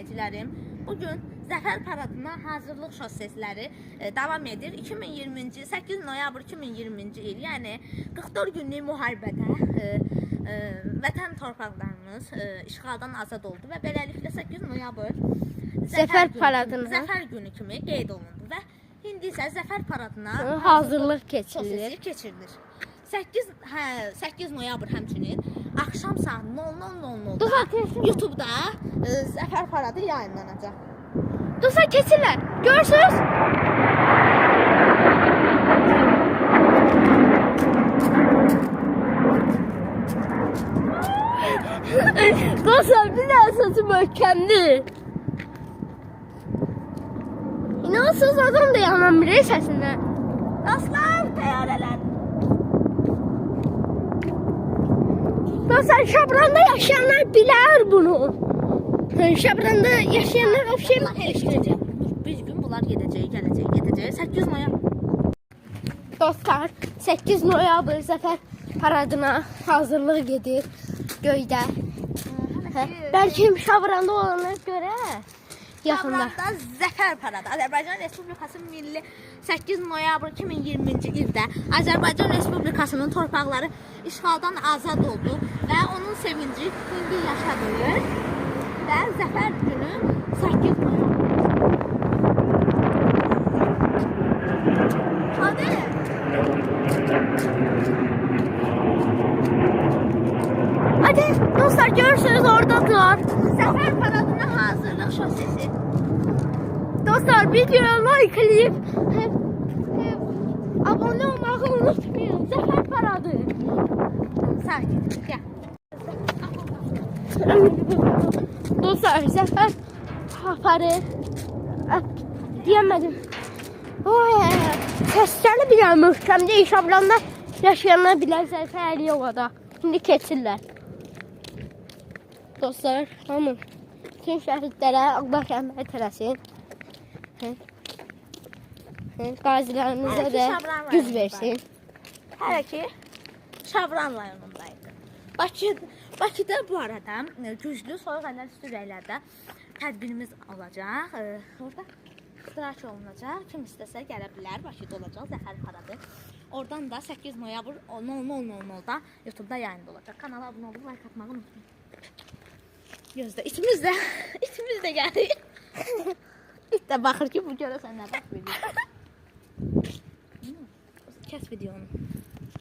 izləyicilərim, bugün Zəfər Paradına hazırlıq şossesləri davam edir. 2020-ci 8 noyabr 2020-ci il, yəni 44 günlük müharibədə vətən torpaqlarımız işğaldan azad oldu və beləliklə 8 noyabr Zəfər günü kimi qeyd olundu və indi isə Zəfər Paradına hazırlıq keçirilir. 8 noyabr həmçinin axşam saat 00:00-da YouTube-da Zəfər Paradı yayınlanacaq. Dostlar keçirlər. Görürsünüz? Dostlar bir daha səsi möhkəmdir. İnansız adam da yanamır səsindən. Dostlar, təyyarələr. Dostlar Şabranda yaşayanlar bilər bunu. Şabranda yaşayanlar Bunlar eleşdirəcək. Bir gün bunlar gedəcək. 8 noyabr. Dostlar 8 noyabr Zəfər Paradına hazırlıq gedir göydə. Bəlkə Şabranda olana görə yaxında. Şabranda Zəfər Paradı. Azərbaycan Respublikası milli 8 noyabr 2020-ci ildə Azərbaycan Respublikasının torpaqları işğaldan azad oldu və onun sevinci indi yaşadılır və Zəfər günü 8 noyabr. Hadi. Hadi dostlar görürsünüz oradadılar. Zəfər Paradına hazırlıq şossesi. Dostlar videoya like edip abone olmayı unutmayın. Zəfər Paradı. Sakin. Gəl. Dostlar Zəfər diyemedim. Sesleri bile möhkəm değil. Şabranda yaşayanlar bile Zəfər Yolada. Şimdi keçirlər. Dostlar hamı tüm şəhidlərə Allah rəhmət eləsin. Qazilərimizə də güc versin. Hələ ki Şabran rayonundaydı. Bakıda bu arada güclü soyuq enerji ürəklərdə tədbirimiz olacaq. Orada iştirak olunacaq. Kim istəsə gələ bilər. Bakıda olacaq Zəfər Paradı. Oradan da 8 noyabr 00:00-da YouTube-da yayında olacaq. Kanala abunə olub like atmağı unutmayın. Gözdə itimiz də gəlir. İt də baxır ki bu görəsən nə bax verir. Kəs videonu.